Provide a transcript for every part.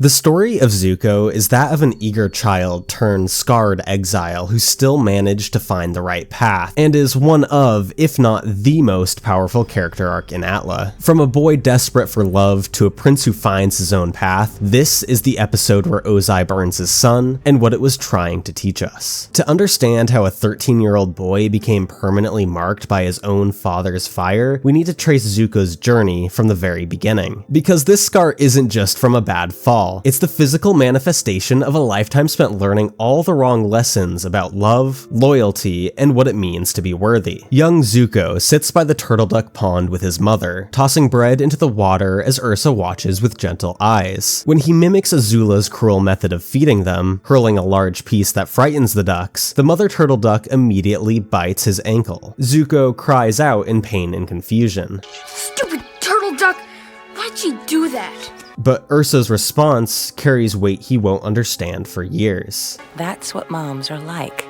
The story of Zuko is that of an eager child turned scarred exile who still managed to find the right path, and is one of, if not the most powerful character arc in Atla. From a boy desperate for love to a prince who finds his own path, this is the episode where Ozai burns his sun and what it was trying to teach us. To understand how a 13-year-old boy became permanently marked by his own father's fire, we need to trace Zuko's journey from the very beginning. Because this scar isn't just from a bad fall. It's the physical manifestation of a lifetime spent learning all the wrong lessons about love, loyalty, and what it means to be worthy. Young Zuko sits by the turtle duck pond with his mother, tossing bread into the water as Ursa watches with gentle eyes. When he mimics Azula's cruel method of feeding them, hurling a large piece that frightens the ducks, the mother turtle duck immediately bites his ankle. Zuko cries out in pain and confusion. Stupid turtle duck! Why'd you do that? But Ursa's response carries weight he won't understand for years. That's what moms are like.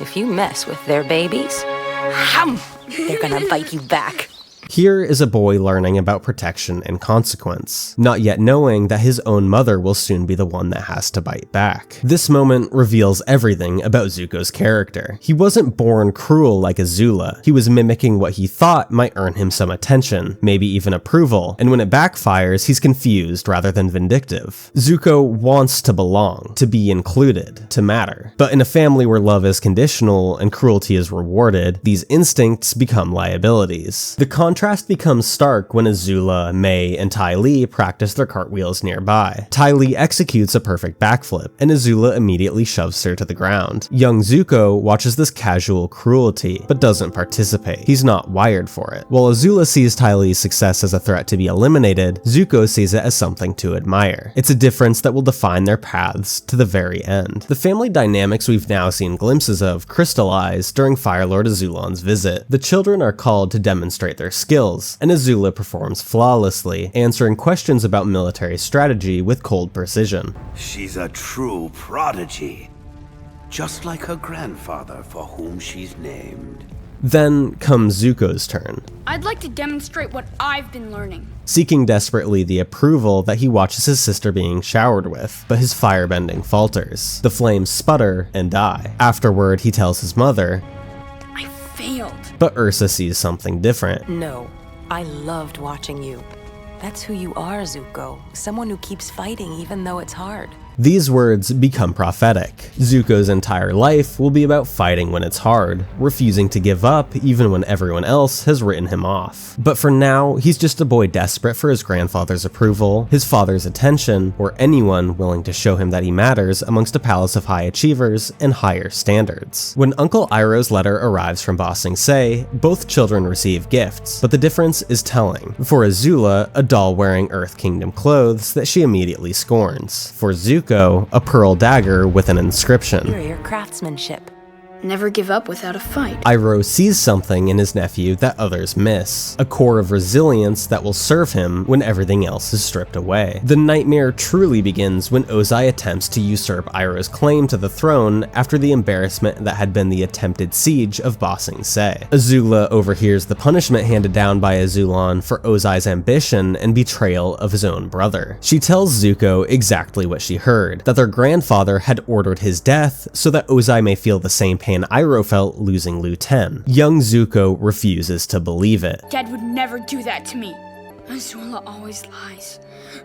If you mess with their babies, they're gonna bite you back. Here is a boy learning about protection and consequence, not yet knowing that his own mother will soon be the one that has to bite back. This moment reveals everything about Zuko's character. He wasn't born cruel like Azula. He was mimicking what he thought might earn him some attention, maybe even approval, and when it backfires, he's confused rather than vindictive. Zuko wants to belong, to be included, to matter. But in a family where love is conditional and cruelty is rewarded, these instincts become liabilities. The contrast becomes stark when Azula, Mai, and Ty Lee practice their cartwheels nearby. Ty Lee executes a perfect backflip, and Azula immediately shoves her to the ground. Young Zuko watches this casual cruelty, but doesn't participate. He's not wired for it. While Azula sees Ty Lee's success as a threat to be eliminated, Zuko sees it as something to admire. It's a difference that will define their paths to the very end. The family dynamics we've now seen glimpses of crystallize during Fire Lord Azulon's visit. The children are called to demonstrate their skills, and Azula performs flawlessly, answering questions about military strategy with cold precision. She's a true prodigy, just like her grandfather for whom she's named. Then comes Zuko's turn. I'd like to demonstrate what I've been learning. Seeking desperately the approval that he watches his sister being showered with, but his firebending falters. The flames sputter and die. Afterward, he tells his mother, I failed. But Ursa sees something different. No, I loved watching you. That's who you are, Zuko. Someone who keeps fighting even though it's hard. These words become prophetic. Zuko's entire life will be about fighting when it's hard, refusing to give up even when everyone else has written him off. But for now, he's just a boy desperate for his grandfather's approval, his father's attention, or anyone willing to show him that he matters amongst a palace of high achievers and higher standards. When Uncle Iroh's letter arrives from Ba Sing Se, both children receive gifts, but the difference is telling. For Azula, a doll wearing Earth Kingdom clothes that she immediately scorns. For Zuko, a pearl dagger with an inscription. Your craftsmanship. Never give up without a fight. Iroh sees something in his nephew that others miss, a core of resilience that will serve him when everything else is stripped away. The nightmare truly begins when Ozai attempts to usurp Iroh's claim to the throne after the embarrassment that had been the attempted siege of Ba Sing Se. Azula overhears the punishment handed down by Azulon for Ozai's ambition and betrayal of his own brother. She tells Zuko exactly what she heard, that their grandfather had ordered his death so that Ozai may feel the same pain Iroh felt losing Lu Ten. Young Zuko refuses to believe it. Dad would never do that to me. Azula always lies.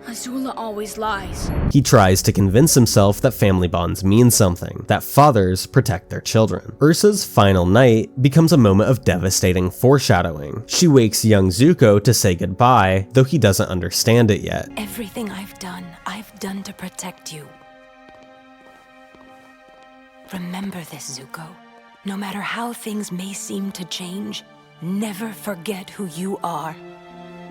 Azula always lies. He tries to convince himself that family bonds mean something, that fathers protect their children. Ursa's final night becomes a moment of devastating foreshadowing. She wakes young Zuko to say goodbye, though he doesn't understand it yet. Everything I've done to protect you. Remember this, Zuko. No matter how things may seem to change, never forget who you are.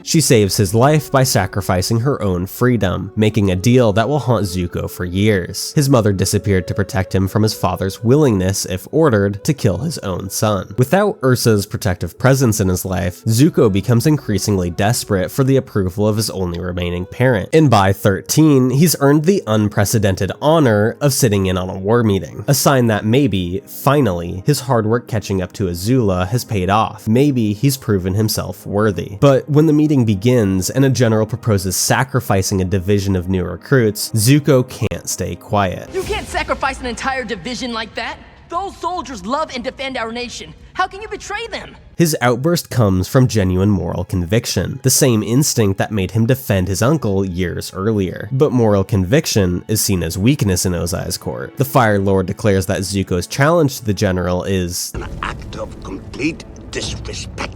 She saves his life by sacrificing her own freedom, making a deal that will haunt Zuko for years. His mother disappeared to protect him from his father's willingness, if ordered, to kill his own son. Without Ursa's protective presence in his life, Zuko becomes increasingly desperate for the approval of his only remaining parent. And by 13, he's earned the unprecedented honor of sitting in on a war meeting. A sign that maybe, finally, his hard work catching up to Azula has paid off. Maybe he's proven himself worthy. But when the meeting meeting begins and a general proposes sacrificing a division of new recruits, Zuko can't stay quiet. You can't sacrifice an entire division like that! Those soldiers love and defend our nation. How can you betray them? His outburst comes from genuine moral conviction, the same instinct that made him defend his uncle years earlier. But moral conviction is seen as weakness in Ozai's court. The Fire Lord declares that Zuko's challenge to the general is An act of complete disrespect.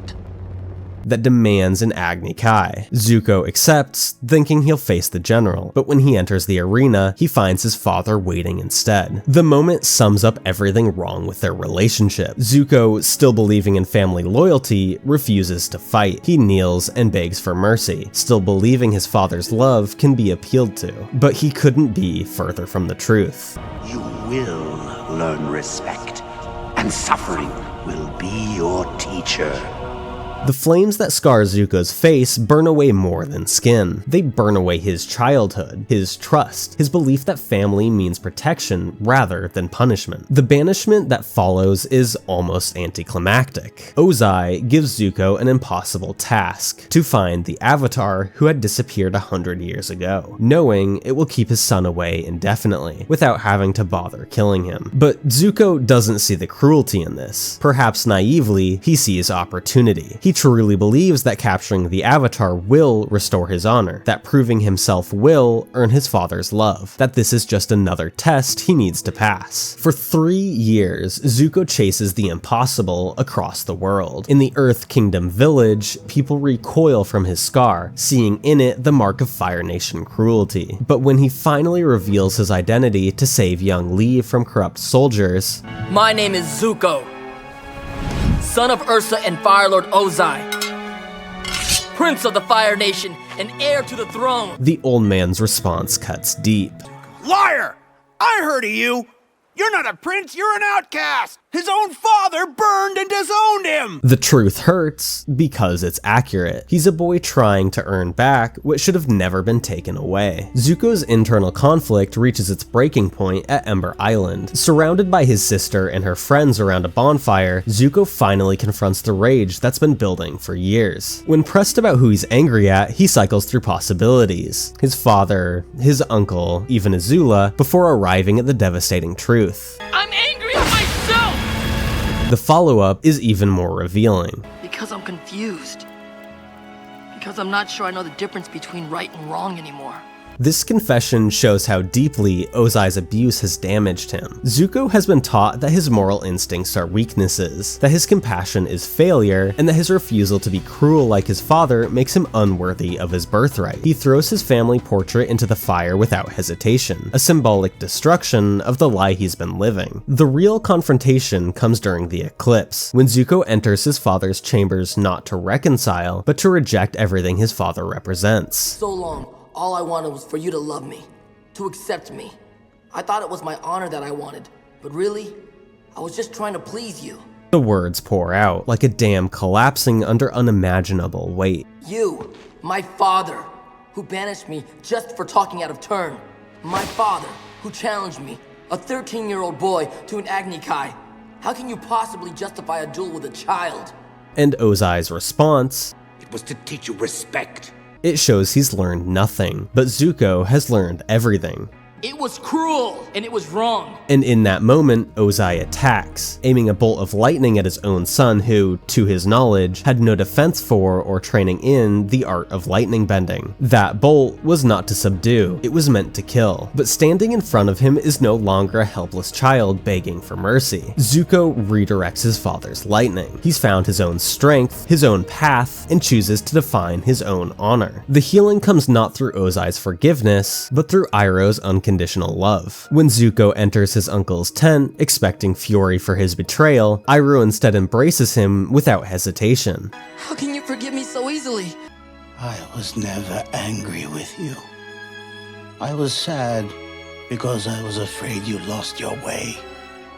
that demands an Agni Kai. Zuko accepts, thinking he'll face the general, but when he enters the arena, he finds his father waiting instead. The moment sums up everything wrong with their relationship. Zuko, still believing in family loyalty, refuses to fight. He kneels and begs for mercy, still believing his father's love can be appealed to. But he couldn't be further from the truth. You will learn respect, and suffering will be your teacher. The flames that scar Zuko's face burn away more than skin. They burn away his childhood, his trust, his belief that family means protection rather than punishment. The banishment that follows is almost anticlimactic. Ozai gives Zuko an impossible task: to find the Avatar who had disappeared 100 years ago, knowing it will keep his son away indefinitely, without having to bother killing him. But Zuko doesn't see the cruelty in this. Perhaps naively, he sees opportunity. He truly believes that capturing the Avatar will restore his honor, that proving himself will earn his father's love, that this is just another test he needs to pass. For 3 years, Zuko chases the impossible across the world. In the Earth Kingdom village, people recoil from his scar, seeing in it the mark of Fire Nation cruelty. But when he finally reveals his identity to save young Lee from corrupt soldiers, My name is Zuko, son of Ursa and Fire Lord Ozai, Prince of the Fire Nation and heir to the throne. the old man's response cuts deep. Liar! I heard of you! You're not a prince, you're an outcast! His own father burned and disowned him! The truth hurts because it's accurate. He's a boy trying to earn back what should have never been taken away. Zuko's internal conflict reaches its breaking point at Ember Island. Surrounded by his sister and her friends around a bonfire, Zuko finally confronts the rage that's been building for years. When pressed about who he's angry at, he cycles through possibilities: his father, his uncle, even Azula, before arriving at the devastating truth. I'm angry at myself! The follow-up is even more revealing. Because I'm confused. Because I'm not sure I know the difference between right and wrong anymore. This confession shows how deeply Ozai's abuse has damaged him. Zuko has been taught that his moral instincts are weaknesses, that his compassion is failure, and that his refusal to be cruel like his father makes him unworthy of his birthright. He throws his family portrait into the fire without hesitation, a symbolic destruction of the lie he's been living. The real confrontation comes during the eclipse, when Zuko enters his father's chambers not to reconcile, but to reject everything his father represents. So long, all I wanted was for you to love me, to accept me. I thought it was my honor that I wanted, but really, I was just trying to please you. The words pour out, like a dam collapsing under unimaginable weight. You, my father, who banished me just for talking out of turn. My father, who challenged me, a 13-year-old boy, to an Agni Kai. How can you possibly justify a duel with a child? And Ozai's response: It was to teach you respect. it shows he's learned nothing, but Zuko has learned everything. It was cruel, and it was wrong. And in that moment, Ozai attacks, aiming a bolt of lightning at his own son who, to his knowledge, had no defense for or training in the art of lightning bending. That bolt was not to subdue, it was meant to kill. But standing in front of him is no longer a helpless child begging for mercy. Zuko redirects his father's lightning. He's found his own strength, his own path, and chooses to define his own honor. The healing comes not through Ozai's forgiveness, but through Iroh's unconditional love. When Zuko enters his uncle's tent, expecting fury for his betrayal, Iroh instead embraces him without hesitation. How can you forgive me so easily? I was never angry with you. I was sad because I was afraid you lost your way.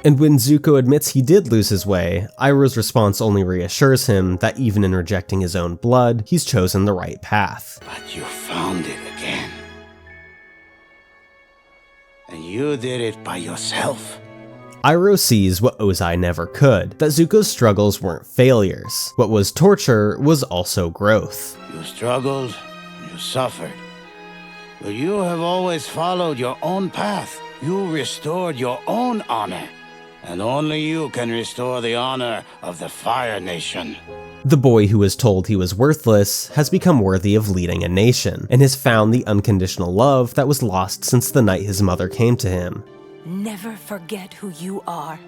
And when Zuko admits he did lose his way, Iroh's response only reassures him that even in rejecting his own blood, he's chosen the right path. But you found it again. And you did it by yourself. Iroh sees what Ozai never could, that Zuko's struggles weren't failures. What was torture was also growth. You struggled, you suffered, but you have always followed your own path. You restored your own honor, and only you can restore the honor of the Fire Nation. The boy who was told he was worthless has become worthy of leading a nation, and has found the unconditional love that was lost since the night his mother came to him. Never forget who you are.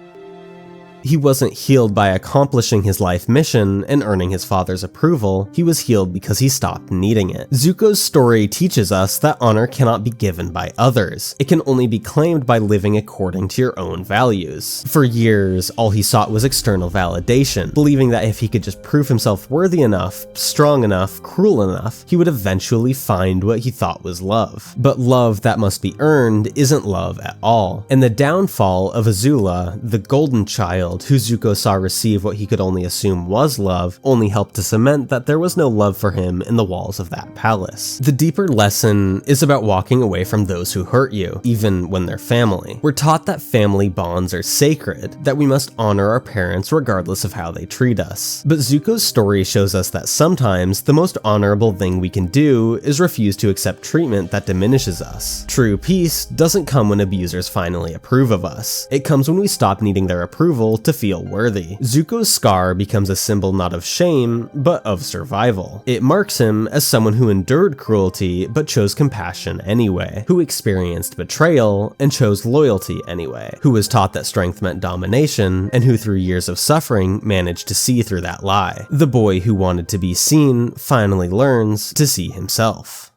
He wasn't healed by accomplishing his life mission and earning his father's approval, he was healed because he stopped needing it. Zuko's story teaches us that honor cannot be given by others, it can only be claimed by living according to your own values. For years, all he sought was external validation, believing that if he could just prove himself worthy enough, strong enough, cruel enough, he would eventually find what he thought was love. But love that must be earned isn't love at all, and the downfall of Azula, the golden child, who Zuko saw receive what he could only assume was love, only helped to cement that there was no love for him in the walls of that palace. The deeper lesson is about walking away from those who hurt you, even when they're family. We're taught that family bonds are sacred, that we must honor our parents regardless of how they treat us. But Zuko's story shows us that sometimes the most honorable thing we can do is refuse to accept treatment that diminishes us. True peace doesn't come when abusers finally approve of us. It comes when we stop needing their approval to feel worthy. Zuko's scar becomes a symbol not of shame, but of survival. It marks him as someone who endured cruelty but chose compassion anyway, who experienced betrayal and chose loyalty anyway, who was taught that strength meant domination, and who through years of suffering managed to see through that lie. The boy who wanted to be seen finally learns to see himself.